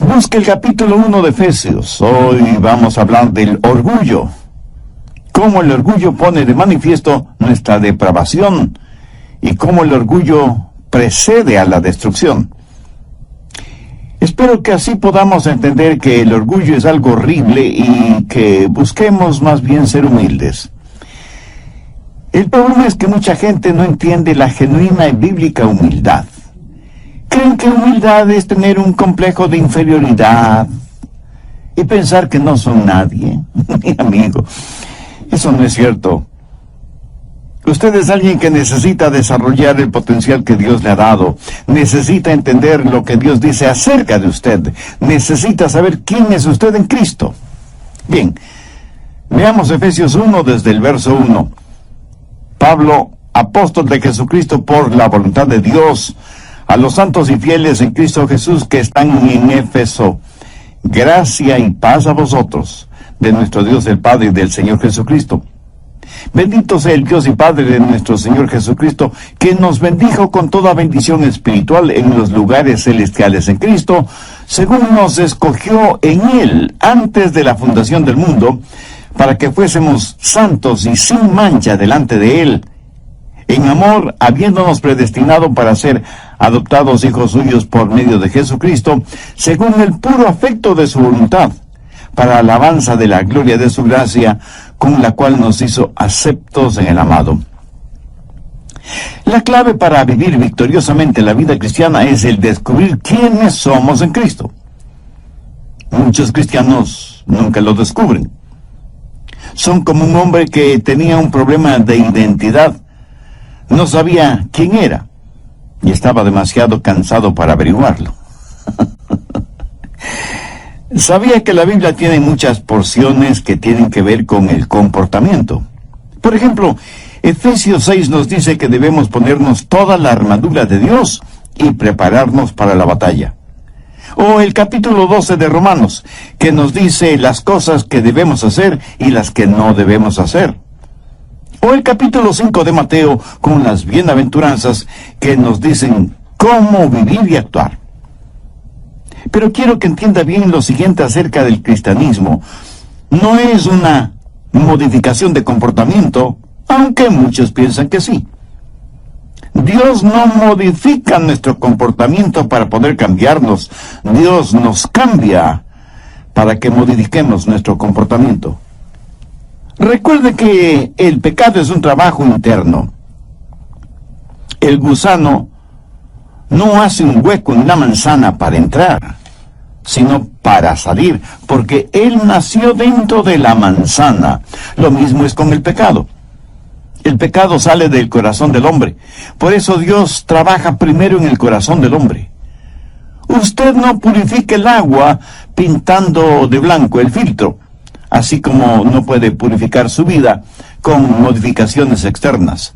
Busque el capítulo 1 de Efesios. Hoy vamos a hablar del orgullo. Cómo el orgullo pone de manifiesto nuestra depravación y cómo el orgullo precede a la destrucción. Espero que así podamos entender que el orgullo es algo horrible y que busquemos más bien ser humildes. El problema es que mucha gente no entiende la genuina y bíblica humildad. Creen que humildad es tener un complejo de inferioridad y pensar que no son nadie. Mi amigo, eso no es cierto. Usted es alguien que necesita desarrollar el potencial que Dios le ha dado. Necesita entender lo que Dios dice acerca de usted. Necesita saber quién es usted en Cristo. Bien, veamos Efesios 1 desde el verso 1. Pablo, apóstol de Jesucristo por la voluntad de Dios, a los santos y fieles en Cristo Jesús que están en Éfeso, gracia y paz a vosotros, de nuestro Dios el Padre y del Señor Jesucristo. Bendito sea el Dios y Padre de nuestro Señor Jesucristo, que nos bendijo con toda bendición espiritual en los lugares celestiales en Cristo, según nos escogió en Él antes de la fundación del mundo, para que fuésemos santos y sin mancha delante de Él, en amor, habiéndonos predestinado para ser adoptados hijos suyos por medio de Jesucristo, según el puro afecto de su voluntad, para alabanza de la gloria de su gracia, con la cual nos hizo aceptos en el amado. La clave para vivir victoriosamente la vida cristiana es el descubrir quiénes somos en Cristo. Muchos cristianos nunca lo descubren. Son como un hombre que tenía un problema de identidad. No sabía quién era y estaba demasiado cansado para averiguarlo. Sabía que la Biblia tiene muchas porciones que tienen que ver con el comportamiento. Por ejemplo, Efesios 6 nos dice que debemos ponernos toda la armadura de Dios y prepararnos para la batalla. O el capítulo 12 de Romanos, que nos dice las cosas que debemos hacer y las que no debemos hacer. O el capítulo 5 de Mateo, con las bienaventuranzas que nos dicen cómo vivir y actuar. Pero quiero que entienda bien lo siguiente acerca del cristianismo. No es una modificación de comportamiento, aunque muchos piensan que sí. Dios no modifica nuestro comportamiento para poder cambiarnos. Dios nos cambia para que modifiquemos nuestro comportamiento. Recuerde que el pecado es un trabajo interno. El gusano no hace un hueco en la manzana para entrar, sino para salir, porque él nació dentro de la manzana. Lo mismo es con el pecado. El pecado sale del corazón del hombre. Por eso Dios trabaja primero en el corazón del hombre. Usted no purifica el agua pintando de blanco el filtro, así como no puede purificar su vida con modificaciones externas.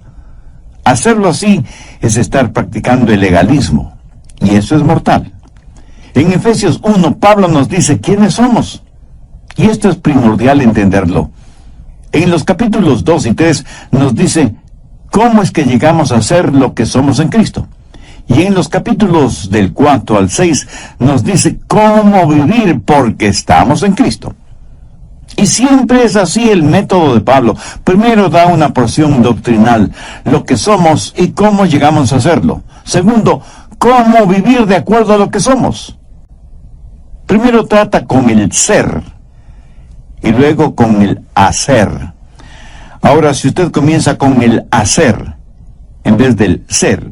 Hacerlo así es estar practicando el legalismo, y eso es mortal. En Efesios 1, Pablo nos dice quiénes somos, y esto es primordial entenderlo. En los capítulos 2 y 3 nos dice cómo es que llegamos a ser lo que somos en Cristo. Y en los capítulos del 4 al 6 nos dice cómo vivir porque estamos en Cristo. Y siempre es así el método de Pablo. Primero da una porción doctrinal, lo que somos y cómo llegamos a hacerlo. Segundo, cómo vivir de acuerdo a lo que somos. Primero trata con el ser y luego con el hacer. Ahora, si usted comienza con el hacer en vez del ser,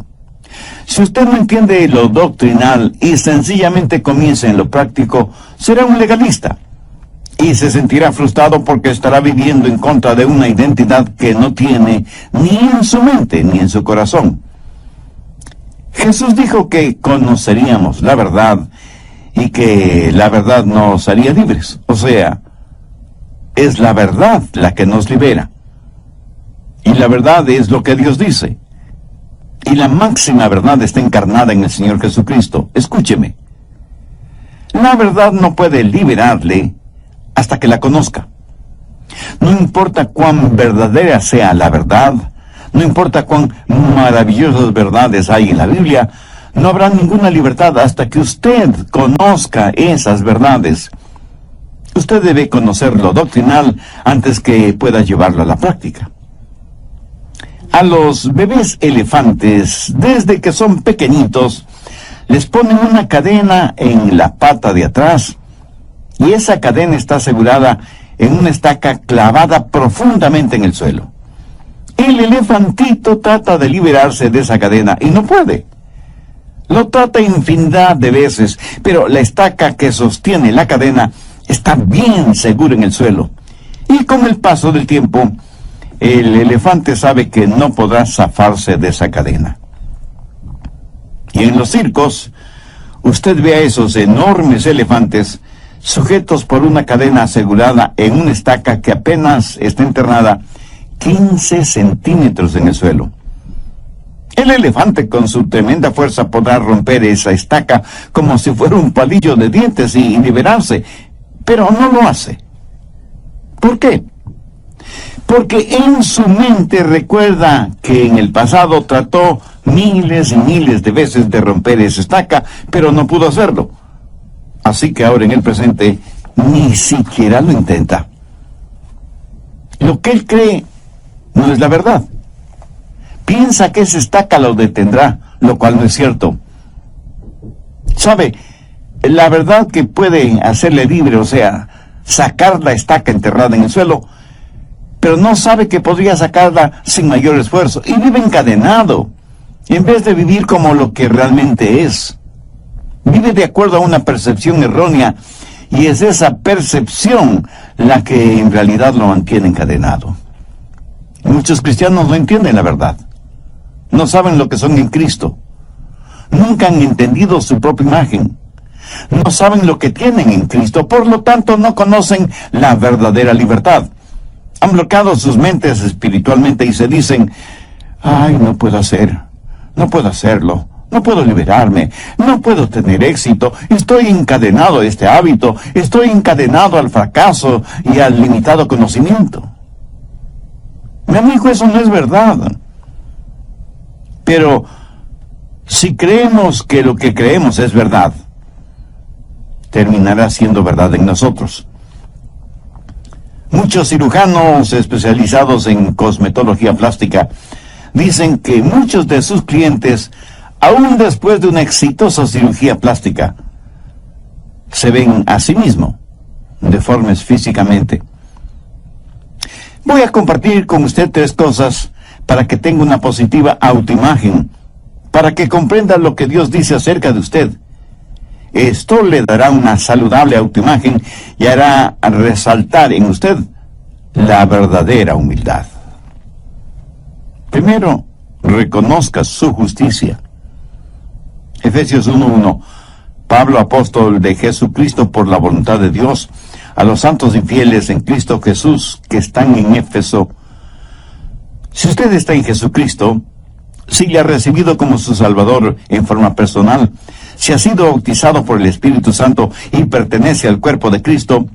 si usted no entiende lo doctrinal y sencillamente comienza en lo práctico, será un legalista. Y se sentirá frustrado porque estará viviendo en contra de una identidad que no tiene ni en su mente ni en su corazón. Jesús dijo que conoceríamos la verdad y que la verdad nos haría libres. O sea, es la verdad la que nos libera. Y la verdad es lo que Dios dice. Y la máxima verdad está encarnada en el Señor Jesucristo. Escúcheme. La verdad no puede liberarle hasta que la conozca. No importa cuán verdadera sea la verdad, no importa cuán maravillosas verdades hay en la Biblia, No habrá ninguna libertad hasta que usted conozca esas verdades. Usted debe conocer lo doctrinal antes que pueda llevarlo a la práctica. A los bebés elefantes, desde que son pequeñitos, les ponen una cadena en la pata de atrás, y esa cadena está asegurada en una estaca clavada profundamente en el suelo. El elefantito trata de liberarse de esa cadena y no puede. Lo trata infinidad de veces, pero la estaca que sostiene la cadena está bien segura en el suelo. Y con el paso del tiempo, el elefante sabe que no podrá zafarse de esa cadena. Y en los circos, usted ve a esos enormes elefantes sujetos por una cadena asegurada en una estaca que apenas está enterrada 15 centímetros en el suelo. El elefante con su tremenda fuerza podrá romper esa estaca como si fuera un palillo de dientes y liberarse, pero no lo hace. ¿Por qué? Porque en su mente recuerda que en el pasado trató miles y miles de veces de romper esa estaca, pero no pudo hacerlo. Así que ahora en el presente ni siquiera lo intenta. Lo que él cree no es la verdad. Piensa que esa estaca lo detendrá, lo cual no es cierto. ¿Sabe? La verdad que puede hacerle libre, o sea, sacar la estaca enterrada en el suelo, pero no sabe que podría sacarla sin mayor esfuerzo, y vive encadenado, en vez de vivir como lo que realmente es. Vive de acuerdo a una percepción errónea, y es esa percepción la que en realidad lo mantiene encadenado. Muchos cristianos no entienden la verdad. No saben lo que son en Cristo. Nunca han entendido su propia imagen. No saben lo que tienen en Cristo, por lo tanto no conocen la verdadera libertad. Han bloqueado sus mentes espiritualmente y se dicen: ay, no puedo hacerlo, no puedo liberarme, no puedo tener éxito, estoy encadenado a este hábito, estoy encadenado al fracaso y al limitado conocimiento. Mi amigo, eso no es verdad. Pero si creemos que lo que creemos es verdad, terminará siendo verdad en nosotros. Muchos cirujanos especializados en cosmetología plástica dicen que muchos de sus clientes, aún después de una exitosa cirugía plástica, se ven a sí mismos deformes físicamente. Voy a compartir con usted 3 cosas para que tenga una positiva autoimagen, para que comprenda lo que Dios dice acerca de usted. Esto le dará una saludable autoimagen y hará resaltar en usted la verdadera humildad. Primero, reconozca su justicia. Efesios 1:1. Pablo, apóstol de Jesucristo por la voluntad de Dios, a los santos y fieles en Cristo Jesús que están en Éfeso. Si usted está en Jesucristo, si le ha recibido como su Salvador en forma personal, si ha sido bautizado por el Espíritu Santo y pertenece al cuerpo de Cristo,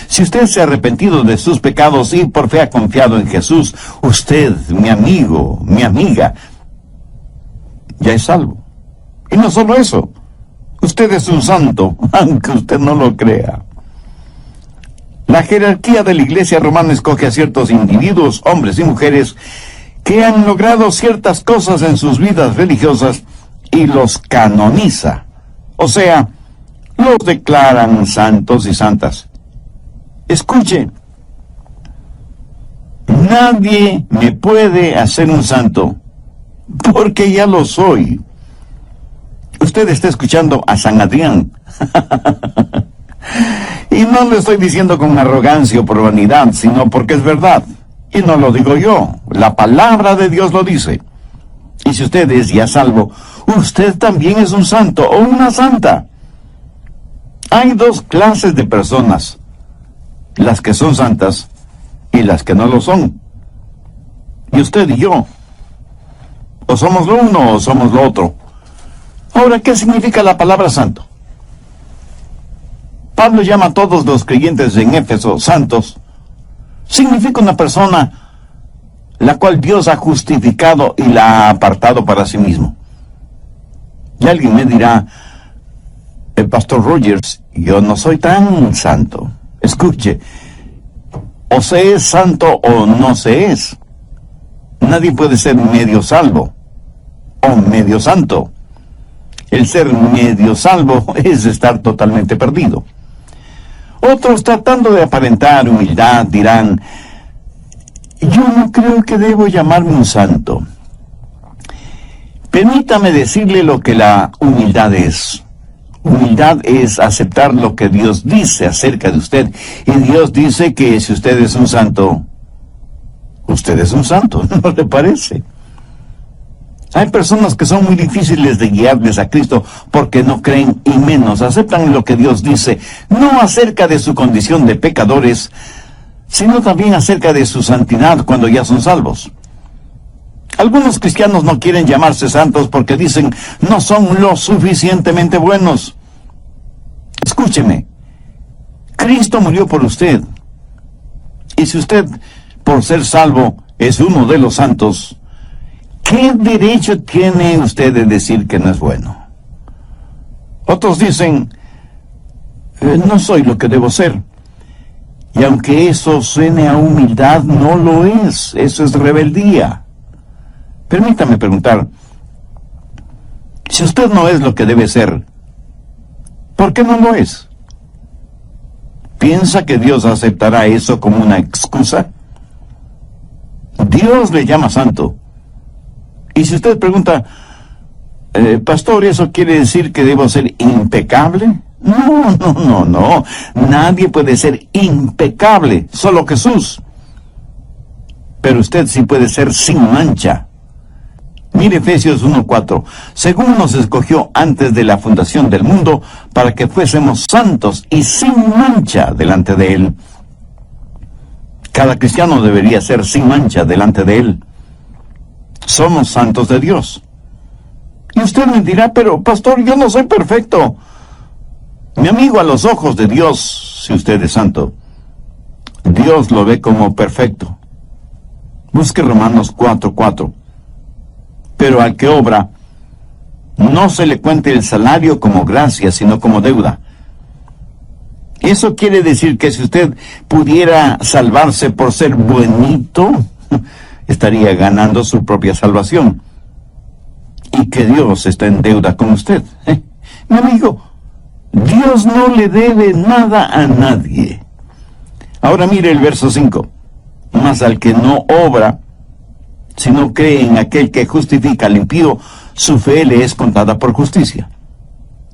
si usted se ha arrepentido de sus pecados y por fe ha confiado en Jesús, usted, mi amigo, mi amiga, ya es salvo. Y no solo eso, usted es un santo, aunque usted no lo crea. La jerarquía de la Iglesia romana escoge a ciertos individuos, hombres y mujeres, que han logrado ciertas cosas en sus vidas religiosas y los canoniza. O sea, los declaran santos y santas. Escuche, nadie me puede hacer un santo, porque ya lo soy. Usted está escuchando a San Adrián. Y no lo estoy diciendo con arrogancia o por vanidad, sino porque es verdad. Y no lo digo yo, la palabra de Dios lo dice. Y si usted es ya salvo, usted también es un santo o una santa. Hay 2 clases de personas: las que son santas y las que no lo son. Y usted y yo, o somos lo uno o somos lo otro. Ahora, ¿qué significa la palabra santo? Pablo llama a todos los creyentes en Éfeso santos. Significa una persona la cual Dios ha justificado y la ha apartado para sí mismo. Y alguien me dirá, el pastor Rogers, yo no soy tan santo. Escuche, o se es santo o no se es. Nadie puede ser medio salvo o medio santo. El ser medio salvo es estar totalmente perdido. Otros, tratando de aparentar humildad, dirán, yo no creo que debo llamarme un santo. Permítame decirle lo que la humildad es. Humildad es aceptar lo que Dios dice acerca de usted. Y Dios dice que si usted es un santo, usted es un santo, ¿no le parece? Hay personas que son muy difíciles de guiarles a Cristo porque no creen y menos aceptan lo que Dios dice, no acerca de su condición de pecadores, sino también acerca de su santidad cuando ya son salvos. Algunos cristianos no quieren llamarse santos porque dicen, no son lo suficientemente buenos. Escúcheme, Cristo murió por usted. Y si usted, por ser salvo, es uno de los santos, ¿qué derecho tiene usted de decir que no es bueno? Otros dicen, no soy lo que debo ser. Y aunque eso suene a humildad, no lo es. Eso es rebeldía. Permítame preguntar, si usted no es lo que debe ser, ¿por qué no lo es? ¿Piensa que Dios aceptará eso como una excusa? Dios le llama santo. Y si usted pregunta, pastor, ¿eso quiere decir que debo ser impecable? No. Nadie puede ser impecable, solo Jesús. Pero usted sí puede ser sin mancha. Mire Efesios 1:4. Según nos escogió antes de la fundación del mundo, para que fuésemos santos y sin mancha delante de Él. Cada cristiano debería ser sin mancha delante de Él. Somos santos de Dios. Y usted me dirá, pero pastor, yo no soy perfecto. Mi amigo, a los ojos de Dios, si usted es santo, Dios lo ve como perfecto. Busque Romanos 4:4. Pero al que obra, no se le cuente el salario como gracia, sino como deuda. Eso quiere decir que si usted pudiera salvarse por ser buenito, estaría ganando su propia salvación. Y que Dios está en deuda con usted. Mi amigo, Dios no le debe nada a nadie. Ahora mire el verso 5. Mas al que no obra, sino cree en aquel que justifica al impío, su fe le es contada por justicia.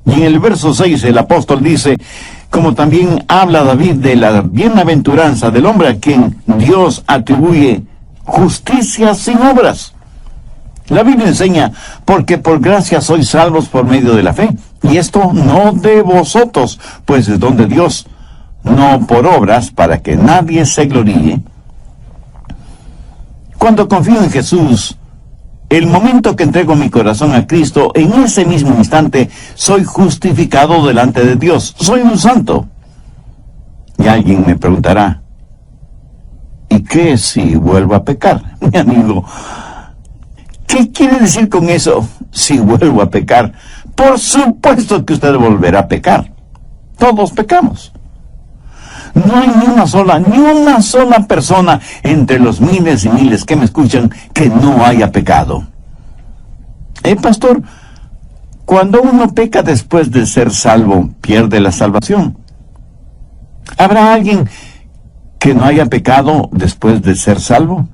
Y en el verso 6 el apóstol dice, como también habla David de la bienaventuranza del hombre a quien Dios atribuye justicia sin obras. La Biblia enseña, porque por gracia sois salvos por medio de la fe, y esto no de vosotros, pues es don de Dios, no por obras, para que nadie se gloríe. Cuando confío en Jesús, el momento que entrego mi corazón a Cristo, en ese mismo instante soy justificado delante de Dios. Soy un santo. Y alguien me preguntará, ¿y qué si vuelvo a pecar? Mi amigo, ¿qué quiere decir con eso, si vuelvo a pecar? Por supuesto que usted volverá a pecar. Todos pecamos. No hay ni una sola persona entre los miles y miles que me escuchan que no haya pecado. Pastor, cuando uno peca después de ser salvo, pierde la salvación. ¿Habrá alguien que no haya pecado después de ser salvo?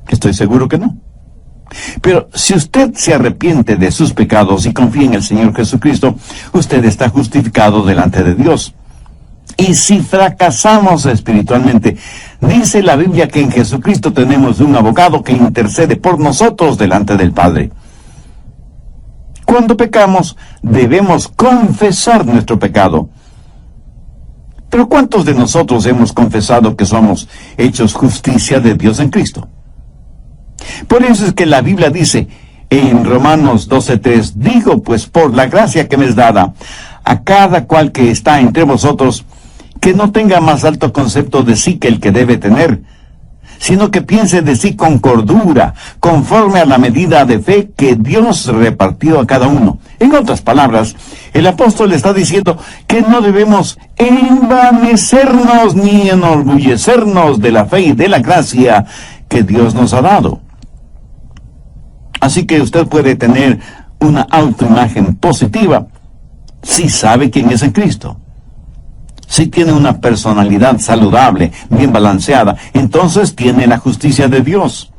Estoy seguro que no. Pero si usted se arrepiente de sus pecados y confía en el Señor Jesucristo, usted está justificado delante de Dios. Y si fracasamos espiritualmente, dice la Biblia que en Jesucristo tenemos un abogado que intercede por nosotros delante del Padre. Cuando pecamos, debemos confesar nuestro pecado. Pero ¿cuántos de nosotros hemos confesado que somos hechos justicia de Dios en Cristo? Por eso es que la Biblia dice en Romanos 12:3, digo pues por la gracia que me es dada a cada cual que está entre vosotros, que no tenga más alto concepto de sí que el que debe tener, sino que piense de sí con cordura, conforme a la medida de fe que Dios repartió a cada uno. En otras palabras, el apóstol está diciendo que no debemos envanecernos ni enorgullecernos de la fe y de la gracia que Dios nos ha dado. Así que usted puede tener una autoimagen positiva si sabe quién es en Cristo. Si tiene una personalidad saludable, bien balanceada, entonces tiene la justicia de Dios.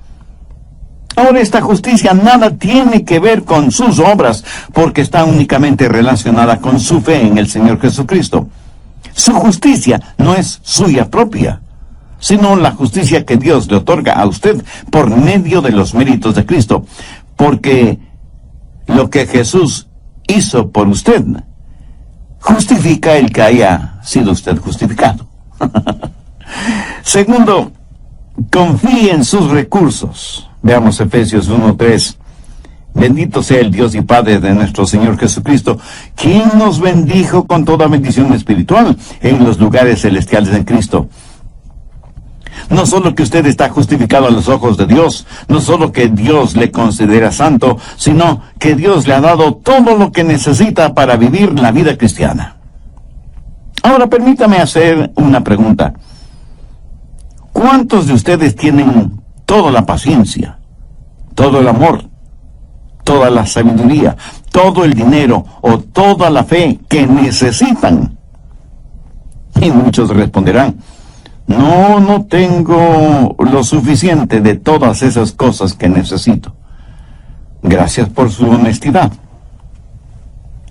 Ahora, esta justicia nada tiene que ver con sus obras, porque está únicamente relacionada con su fe en el Señor Jesucristo. Su justicia no es suya propia, sino la justicia que Dios le otorga a usted por medio de los méritos de Cristo, porque lo que Jesús hizo por usted justifica el que haya sido usted justificado. Segundo, confíe en sus recursos. Veamos Efesios 1:3. Bendito sea el Dios y Padre de nuestro Señor Jesucristo, quien nos bendijo con toda bendición espiritual en los lugares celestiales en Cristo. No solo que usted está justificado a los ojos de Dios, no solo que Dios le considera santo, sino que Dios le ha dado todo lo que necesita para vivir la vida cristiana. Ahora permítame hacer una pregunta. ¿Cuántos de ustedes tienen toda la paciencia, todo el amor, toda la sabiduría, todo el dinero o toda la fe que necesitan? Y muchos responderán: no tengo lo suficiente de todas esas cosas que necesito. Gracias por su honestidad.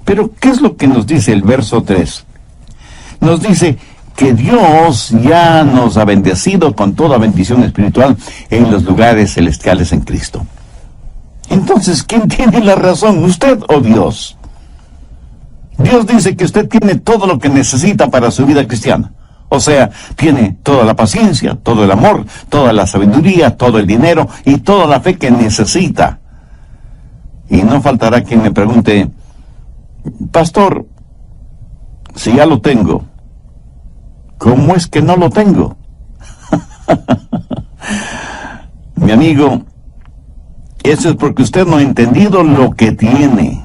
Pero, ¿qué es lo que nos dice el verso 3? Nos dice que Dios ya nos ha bendecido con toda bendición espiritual en los lugares celestiales en Cristo. Entonces, ¿quién tiene la razón, usted o Dios? Dios dice que usted tiene todo lo que necesita para su vida cristiana. O sea, tiene toda la paciencia, todo el amor, toda la sabiduría, todo el dinero y toda la fe que necesita. Y no faltará quien me pregunte: pastor, si ya lo tengo, ¿cómo es que no lo tengo? Mi amigo, eso es porque usted no ha entendido lo que tiene.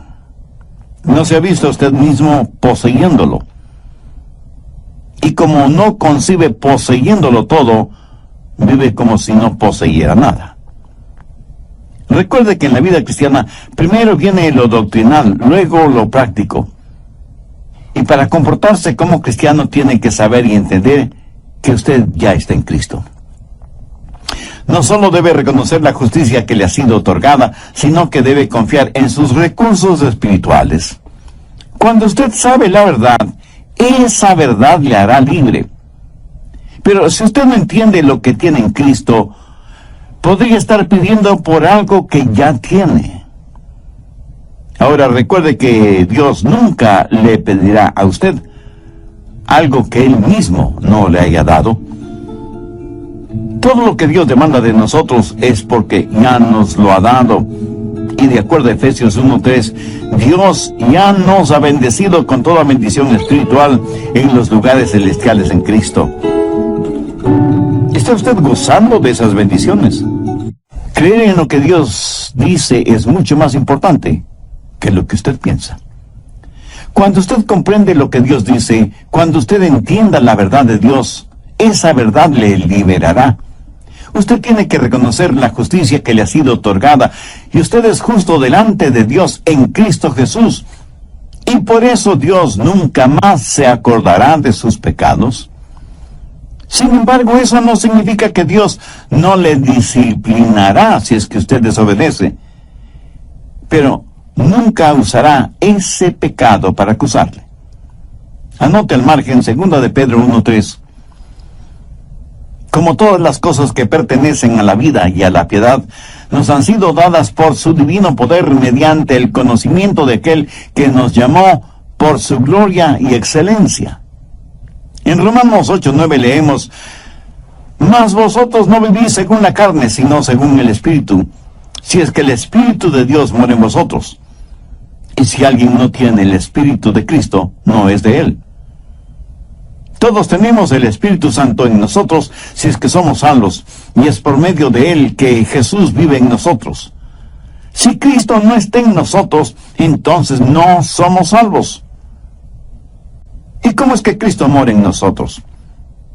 No se ha visto a usted mismo poseyéndolo. Y como no concibe poseyéndolo todo, vive como si no poseyera nada. Recuerde que en la vida cristiana primero viene lo doctrinal, luego lo práctico. Y para comportarse como cristiano tiene que saber y entender que usted ya está en Cristo. No solo debe reconocer la justicia que le ha sido otorgada, sino que debe confiar en sus recursos espirituales. Cuando usted sabe la verdad, esa verdad le hará libre. Pero si usted no entiende lo que tiene en Cristo, podría estar pidiendo por algo que ya tiene. Ahora recuerde que Dios nunca le pedirá a usted algo que Él mismo no le haya dado. Todo lo que Dios demanda de nosotros es porque ya nos lo ha dado. Y de acuerdo a Efesios 1:3, Dios ya nos ha bendecido con toda bendición espiritual en los lugares celestiales en Cristo. ¿Está usted gozando de esas bendiciones? Creer en lo que Dios dice es mucho más importante que lo que usted piensa. Cuando usted comprende lo que Dios dice, cuando usted entienda la verdad de Dios, esa verdad le liberará. Usted tiene que reconocer la justicia que le ha sido otorgada, y usted es justo delante de Dios en Cristo Jesús. Y por eso Dios nunca más se acordará de sus pecados. Sin embargo, eso no significa que Dios no le disciplinará si es que usted desobedece. Pero nunca usará ese pecado para acusarle. Anote al margen 2 de Pedro 1:3. Como todas las cosas que pertenecen a la vida y a la piedad, nos han sido dadas por su divino poder mediante el conocimiento de aquel que nos llamó por su gloria y excelencia. En Romanos 8:9 leemos: mas vosotros no vivís según la carne, sino según el Espíritu, si es que el Espíritu de Dios mora en vosotros. Y si alguien no tiene el Espíritu de Cristo, no es de Él. Todos tenemos el Espíritu Santo en nosotros si es que somos salvos, y es por medio de Él que Jesús vive en nosotros. Si Cristo no está en nosotros, entonces no somos salvos. ¿Y cómo es que Cristo mora en nosotros?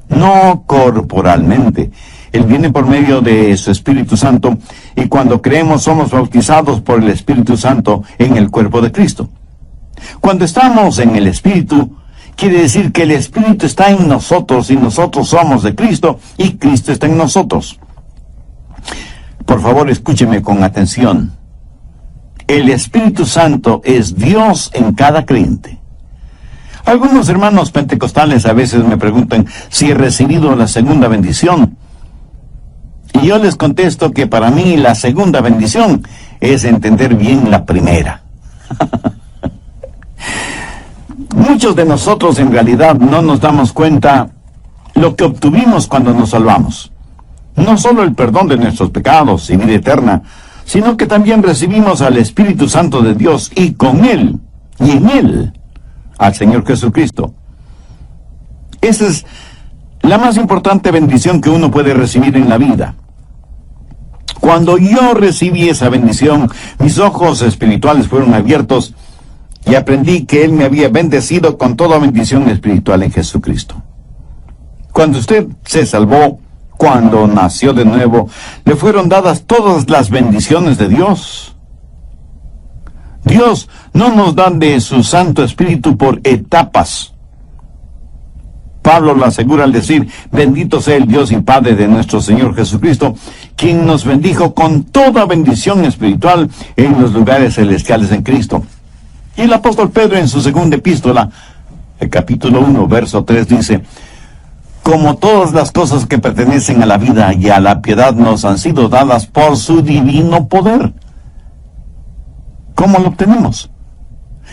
No corporalmente. Él viene por medio de su Espíritu Santo, y cuando creemos somos bautizados por el Espíritu Santo en el cuerpo de Cristo. Cuando estamos en el Espíritu, quiere decir que el Espíritu está en nosotros y nosotros somos de Cristo y Cristo está en nosotros. Por favor, escúcheme con atención. El Espíritu Santo es Dios en cada creyente. Algunos hermanos pentecostales a veces me preguntan si he recibido la segunda bendición. Y yo les contesto que para mí la segunda bendición es entender bien la primera. Muchos de nosotros en realidad no nos damos cuenta lo que obtuvimos cuando nos salvamos. No solo el perdón de nuestros pecados y vida eterna, sino que también recibimos al Espíritu Santo de Dios y con Él, y en Él, al Señor Jesucristo. Esa es la más importante bendición que uno puede recibir en la vida. Cuando yo recibí esa bendición, mis ojos espirituales fueron abiertos y aprendí que Él me había bendecido con toda bendición espiritual en Jesucristo. Cuando usted se salvó, cuando nació de nuevo, le fueron dadas todas las bendiciones de Dios. Dios no nos da de su Santo Espíritu por etapas. Pablo lo asegura al decir: bendito sea el Dios y Padre de nuestro Señor Jesucristo, quien nos bendijo con toda bendición espiritual en los lugares celestiales en Cristo. Y el apóstol Pedro en su segunda epístola, el capítulo 1, verso 3 dice: como todas las cosas que pertenecen a la vida y a la piedad nos han sido dadas por su divino poder. ¿Cómo lo obtenemos?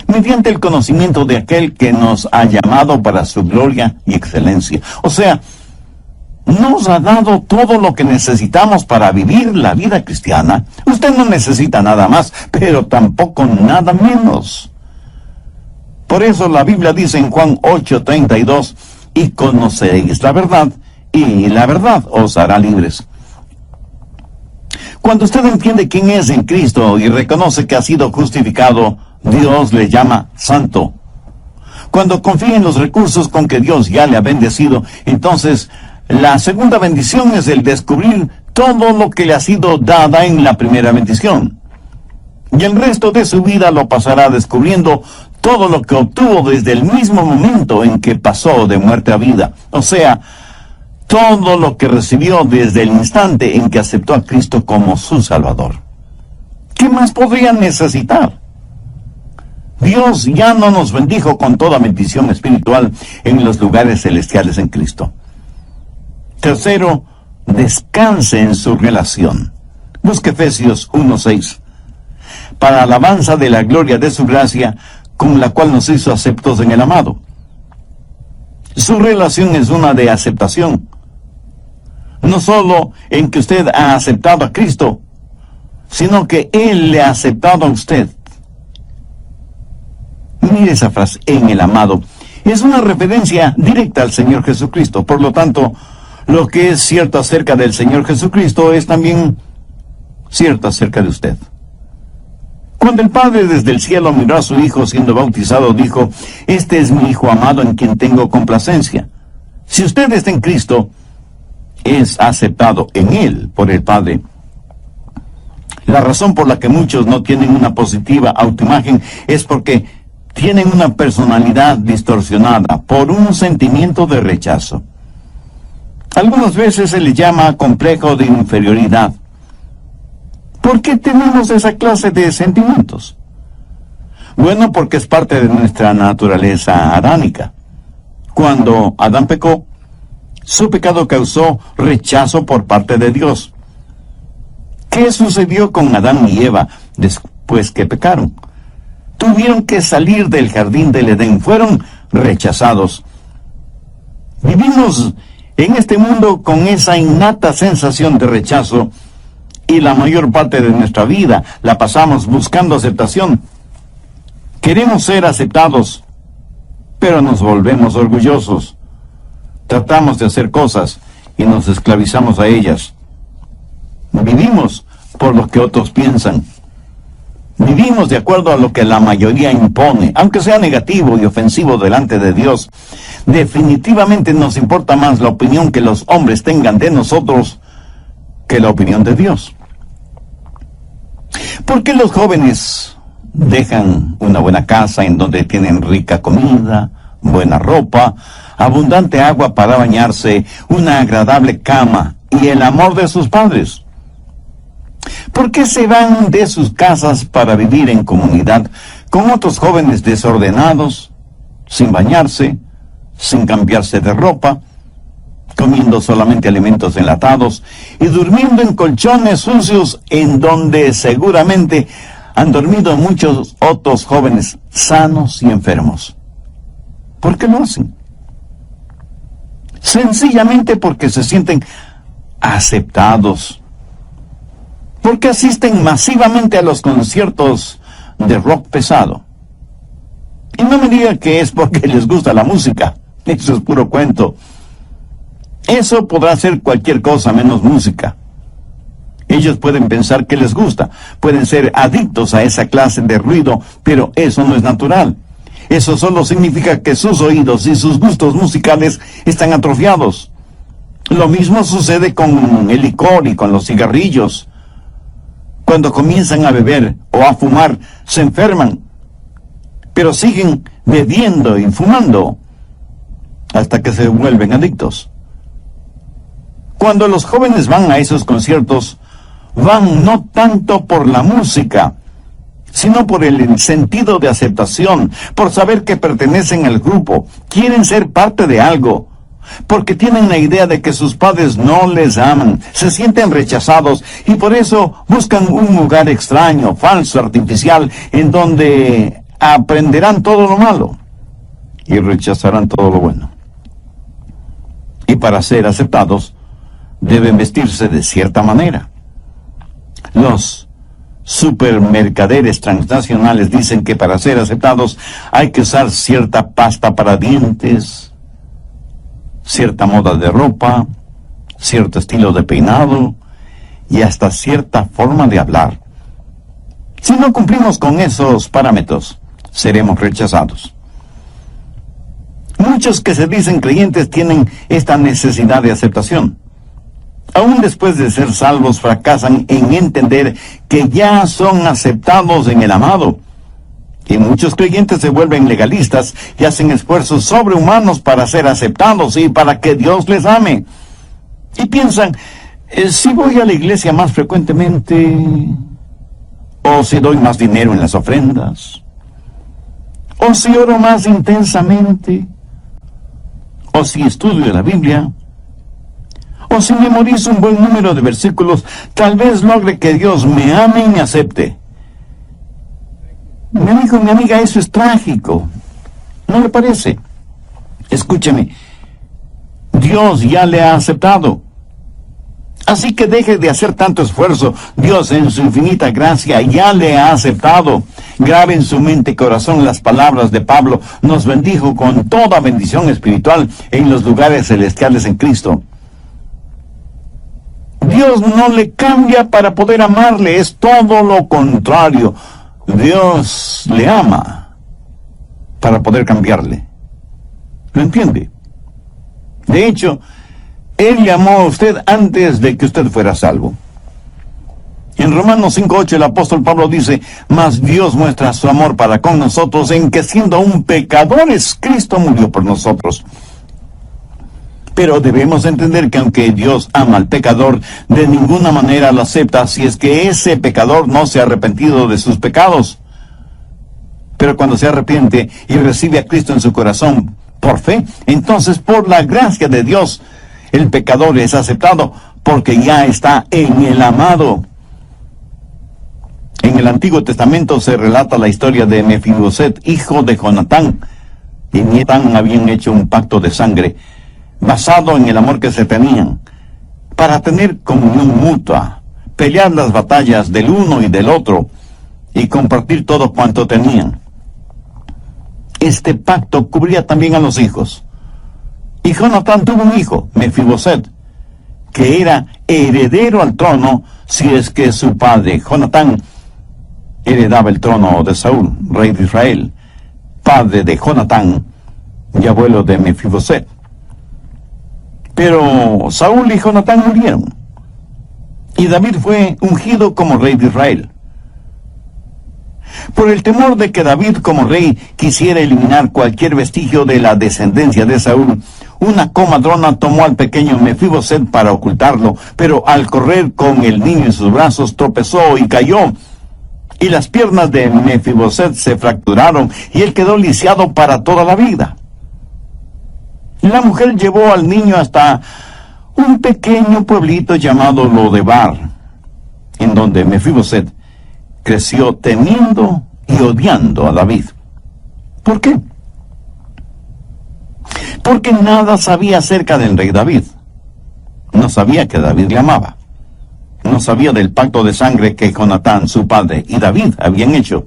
Mediante el conocimiento de aquel que nos ha llamado para su gloria y excelencia. O sea, nos ha dado todo lo que necesitamos para vivir la vida cristiana. Usted no necesita nada más, pero tampoco nada menos. Por eso la Biblia dice en Juan 8:32, y conoceréis la verdad, y la verdad os hará libres. Cuando usted entiende quién es en Cristo y reconoce que ha sido justificado, Dios le llama santo. Cuando confía en los recursos con que Dios ya le ha bendecido, entonces la segunda bendición es el descubrir todo lo que le ha sido dada en la primera bendición. Y el resto de su vida lo pasará descubriendo todo lo que obtuvo desde el mismo momento en que pasó de muerte a vida. O sea, todo lo que recibió desde el instante en que aceptó a Cristo como su Salvador. ¿Qué más podría necesitar? Dios ya no nos bendijo con toda bendición espiritual en los lugares celestiales en Cristo. Tercero, descanse en su relación. Busque Efesios 1:6. Para alabanza de la gloria de su gracia, con la cual nos hizo aceptos en el amado. Su relación es una de aceptación. No solo en que usted ha aceptado a Cristo, sino que Él le ha aceptado a usted. Mire esa frase, en el amado. Es una referencia directa al Señor Jesucristo. Por lo tanto, lo que es cierto acerca del Señor Jesucristo es también cierto acerca de usted. Cuando el Padre desde el cielo miró a su Hijo siendo bautizado, dijo: este es mi Hijo amado en quien tengo complacencia. Si usted está en Cristo, es aceptado en Él por el Padre. La razón por la que muchos no tienen una positiva autoimagen es porque tienen una personalidad distorsionada por un sentimiento de rechazo. Algunas veces se le llama complejo de inferioridad. ¿Por qué tenemos esa clase de sentimientos? Bueno, porque es parte de nuestra naturaleza adánica. Cuando Adán pecó, su pecado causó rechazo por parte de Dios. ¿Qué sucedió con Adán y Eva después que pecaron? Tuvieron que salir del jardín del Edén, fueron rechazados. Vivimos en este mundo con esa innata sensación de rechazo, y la mayor parte de nuestra vida la pasamos buscando aceptación. Queremos ser aceptados, pero nos volvemos orgullosos. Tratamos de hacer cosas y nos esclavizamos a ellas. Vivimos por lo que otros piensan. Vivimos de acuerdo a lo que la mayoría impone, aunque sea negativo y ofensivo delante de Dios. Definitivamente nos importa más la opinión que los hombres tengan de nosotros que la opinión de Dios. ¿Por qué los jóvenes dejan una buena casa en donde tienen rica comida, buena ropa, abundante agua para bañarse, una agradable cama y el amor de sus padres? ¿Por qué se van de sus casas para vivir en comunidad con otros jóvenes desordenados, sin bañarse, sin cambiarse de ropa, comiendo solamente alimentos enlatados y durmiendo en colchones sucios en donde seguramente han dormido muchos otros jóvenes sanos y enfermos? ¿Por qué lo hacen? Sencillamente porque se sienten aceptados. Porque asisten masivamente a los conciertos de rock pesado. Y no me digan que es porque les gusta la música. Eso es puro cuento. Eso podrá ser cualquier cosa menos música. Ellos pueden pensar que les gusta, pueden ser adictos a esa clase de ruido, pero eso no es natural. Eso solo significa que sus oídos y sus gustos musicales están atrofiados. Lo mismo sucede con el licor y con los cigarrillos. Cuando comienzan a beber o a fumar, se enferman, pero siguen bebiendo y fumando hasta que se vuelven adictos. Cuando los jóvenes van a esos conciertos, van no tanto por la música, sino por el sentido de aceptación, por saber que pertenecen al grupo, quieren ser parte de algo, porque tienen la idea de que sus padres no les aman, se sienten rechazados y por eso buscan un lugar extraño, falso, artificial, en donde aprenderán todo lo malo y rechazarán todo lo bueno. Y para ser aceptados, deben vestirse de cierta manera. Los supermercaderes transnacionales dicen que para ser aceptados hay que usar cierta pasta para dientes, cierta moda de ropa, cierto estilo de peinado y hasta cierta forma de hablar. Si no cumplimos con esos parámetros, seremos rechazados. Muchos que se dicen creyentes tienen esta necesidad de aceptación. Aún después de ser salvos, fracasan en entender que ya son aceptados en el amado. Y muchos creyentes se vuelven legalistas y hacen esfuerzos sobrehumanos para ser aceptados y para que Dios les ame. Y piensan, si voy a la iglesia más frecuentemente, o si doy más dinero en las ofrendas, o si oro más intensamente, o si estudio la Biblia, o si memorizo un buen número de versículos, tal vez logre que Dios me ame y me acepte. Mi amigo, mi amiga, eso es trágico. ¿No le parece? Escúcheme. Dios ya le ha aceptado. Así que deje de hacer tanto esfuerzo. Dios en su infinita gracia ya le ha aceptado. Grabe en su mente y corazón las palabras de Pablo. Nos bendijo con toda bendición espiritual en los lugares celestiales en Cristo. Dios no le cambia para poder amarle, es todo lo contrario. Dios le ama para poder cambiarle. ¿Lo entiende? De hecho, Él le amó a usted antes de que usted fuera salvo. En Romanos 5:8 el apóstol Pablo dice, mas Dios muestra su amor para con nosotros en que siendo aún pecadores, Cristo murió por nosotros. Pero debemos entender que aunque Dios ama al pecador, de ninguna manera lo acepta si es que ese pecador no se ha arrepentido de sus pecados. Pero cuando se arrepiente y recibe a Cristo en su corazón por fe, entonces por la gracia de Dios, el pecador es aceptado porque ya está en el amado. En el Antiguo Testamento se relata la historia de Mefiboset, hijo de Jonatán. Y Jonatán habían hecho un pacto de sangre basado en el amor que se tenían, para tener comunión mutua, pelear las batallas del uno y del otro, y compartir todo cuanto tenían. Este pacto cubría también a los hijos. Y Jonatán tuvo un hijo, Mefiboset, que era heredero al trono si es que su padre, Jonatán, heredaba el trono de Saúl, rey de Israel, padre de Jonatán y abuelo de Mefiboset. Pero Saúl y Jonatán murieron, y David fue ungido como rey de Israel. Por el temor de que David como rey quisiera eliminar cualquier vestigio de la descendencia de Saúl, una comadrona tomó al pequeño Mefiboset para ocultarlo, pero al correr con el niño en sus brazos tropezó y cayó, y las piernas de Mefiboset se fracturaron, y él quedó lisiado para toda la vida. La mujer llevó al niño hasta un pequeño pueblito llamado Lodebar, en donde Mefiboset creció temiendo y odiando a David. ¿Por qué? Porque nada sabía acerca del rey David. No sabía que David le amaba. No sabía del pacto de sangre que Jonatán, su padre, y David habían hecho.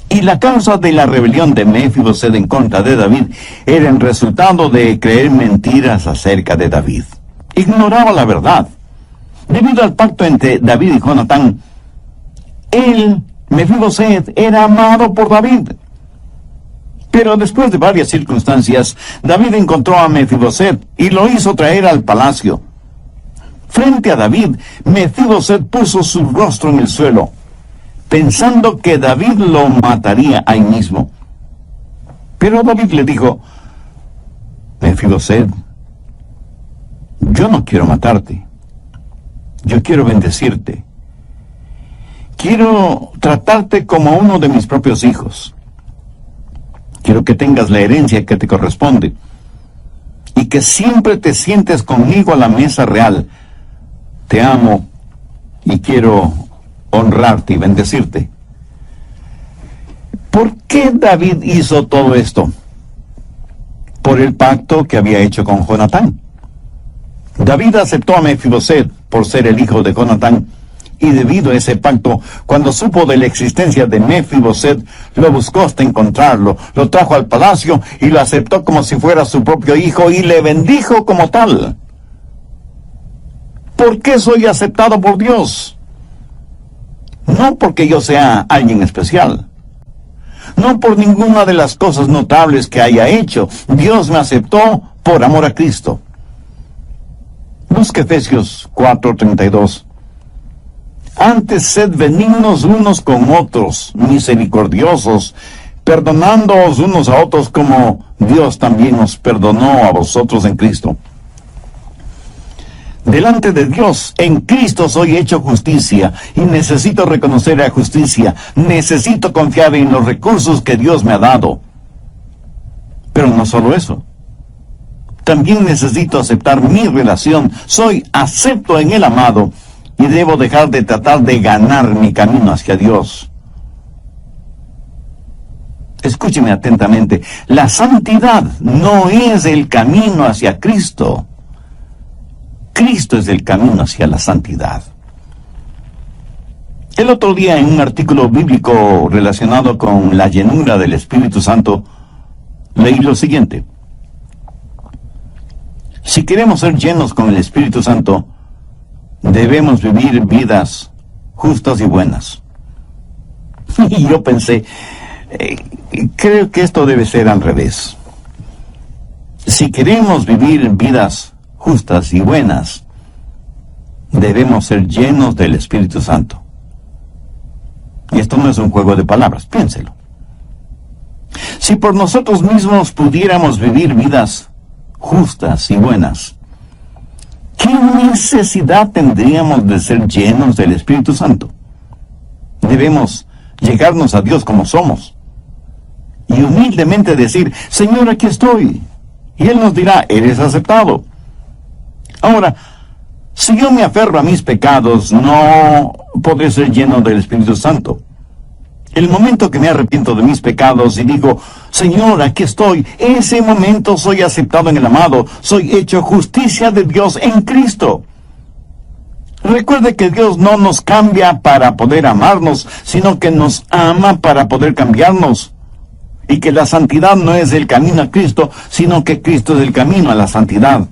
Y la causa de la rebelión de Mefiboset en contra de David era el resultado de creer mentiras acerca de David. Ignoraba la verdad. Debido al pacto entre David y Jonatán, Mefiboset, era amado por David. Pero después de varias circunstancias, David encontró a Mefiboset y lo hizo traer al palacio. Frente a David, Mefiboset puso su rostro en el suelo, pensando que David lo mataría ahí mismo. Pero David le dijo: Mefiboset, yo no quiero matarte. Yo quiero bendecirte. Quiero tratarte como uno de mis propios hijos. Quiero que tengas la herencia que te corresponde y que siempre te sientes conmigo a la mesa real. Te amo y quiero honrarte y bendecirte. ¿Por qué David hizo todo esto? Por el pacto que había hecho con Jonatán. David aceptó a Mefiboset por ser el hijo de Jonatán, y debido a ese pacto, cuando supo de la existencia de Mefiboset, lo buscó hasta encontrarlo, lo trajo al palacio y lo aceptó como si fuera su propio hijo y le bendijo como tal. ¿Por qué soy aceptado por Dios? No porque yo sea alguien especial, no por ninguna de las cosas notables que haya hecho. Dios me aceptó por amor a Cristo. Busque Efesios 4:32. Antes sed benignos unos con otros, misericordiosos, perdonándoos unos a otros como Dios también os perdonó a vosotros en Cristo. Delante de Dios, en Cristo soy hecho justicia, y necesito reconocer la justicia, necesito confiar en los recursos que Dios me ha dado. Pero no solo eso. También necesito aceptar mi relación. Soy acepto en el amado, y debo dejar de tratar de ganar mi camino hacia Dios. Escúcheme atentamente. La santidad no es el camino hacia Cristo. Cristo es el camino hacia la santidad. El otro día, en un artículo bíblico relacionado con la llenura del Espíritu Santo, leí lo siguiente: si queremos ser llenos con el Espíritu Santo, debemos vivir vidas justas y buenas. Y yo pensé, creo que esto debe ser al revés. Si queremos vivir vidas justas y buenas, debemos ser llenos del Espíritu Santo. Y esto no es un juego de palabras, piénselo. Si por nosotros mismos pudiéramos vivir vidas justas y buenas, ¿qué necesidad tendríamos de ser llenos del Espíritu Santo? Debemos llegarnos a Dios como somos y humildemente decir: Señor, aquí estoy. Y Él nos dirá: eres aceptado. Ahora, si yo me aferro a mis pecados, no podré ser lleno del Espíritu Santo. El momento que me arrepiento de mis pecados y digo: Señor, aquí estoy, ese momento soy aceptado en el amado, soy hecho justicia de Dios en Cristo. Recuerde que Dios no nos cambia para poder amarnos, sino que nos ama para poder cambiarnos. y que la santidad no es el camino a Cristo, sino que Cristo es el camino a la santidad.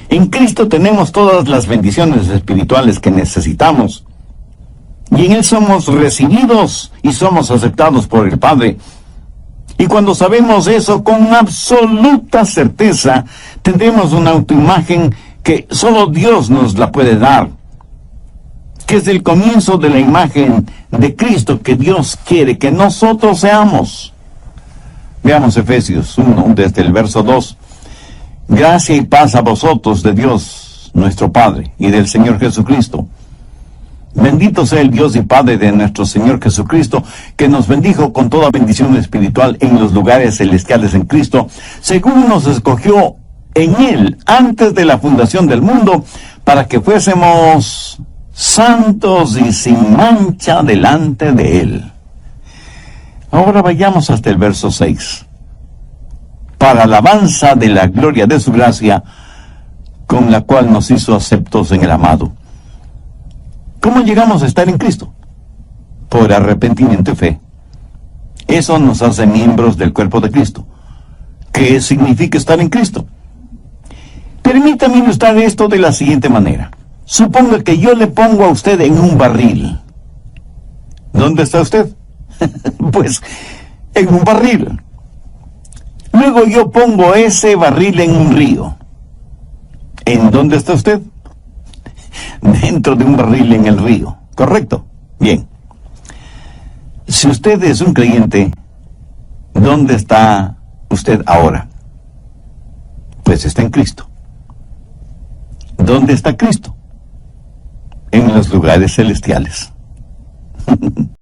En Cristo tenemos todas las bendiciones espirituales que necesitamos. Y en Él somos recibidos y somos aceptados por el Padre. Y cuando sabemos eso con absoluta certeza, tendremos una autoimagen que solo Dios nos la puede dar, que es el comienzo de la imagen de Cristo que Dios quiere que nosotros seamos. Veamos Efesios 1, desde el verso 2. Gracia y paz a vosotros de Dios, nuestro Padre, y del Señor Jesucristo. Bendito sea el Dios y Padre de nuestro Señor Jesucristo, que nos bendijo con toda bendición espiritual en los lugares celestiales en Cristo, según nos escogió en Él antes de la fundación del mundo, para que fuésemos santos y sin mancha delante de Él. Ahora vayamos hasta el verso 6. Para alabanza de la gloria de su gracia, con la cual nos hizo aceptos en el amado. ¿Cómo llegamos a estar en Cristo? Por arrepentimiento y fe. Eso nos hace miembros del cuerpo de Cristo. ¿Qué significa estar en Cristo? Permítame ilustrar esto de la siguiente manera. Suponga que yo le pongo a usted en un barril. ¿Dónde está usted? Pues en un barril. Luego yo pongo ese barril en un río. ¿En dónde está usted? Dentro de un barril en el río, ¿correcto? Bien. Si usted es un creyente, ¿dónde está usted ahora? Pues está en Cristo. ¿Dónde está Cristo? En los lugares celestiales.